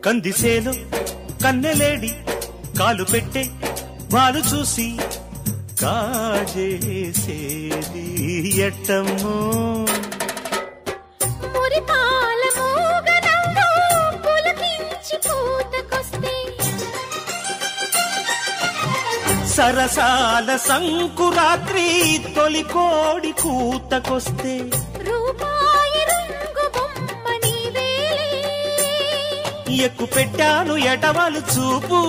కందిసేలో కన్నెలేడి కాలు పెట్టే వాలు చూసి కాజేసేది ఎట్టమ్మో సరసాల సంకురాత్రి తొలి కోడి కూతకొస్తే ఎక్కు పెట్టాను ఎటవాలు చూపు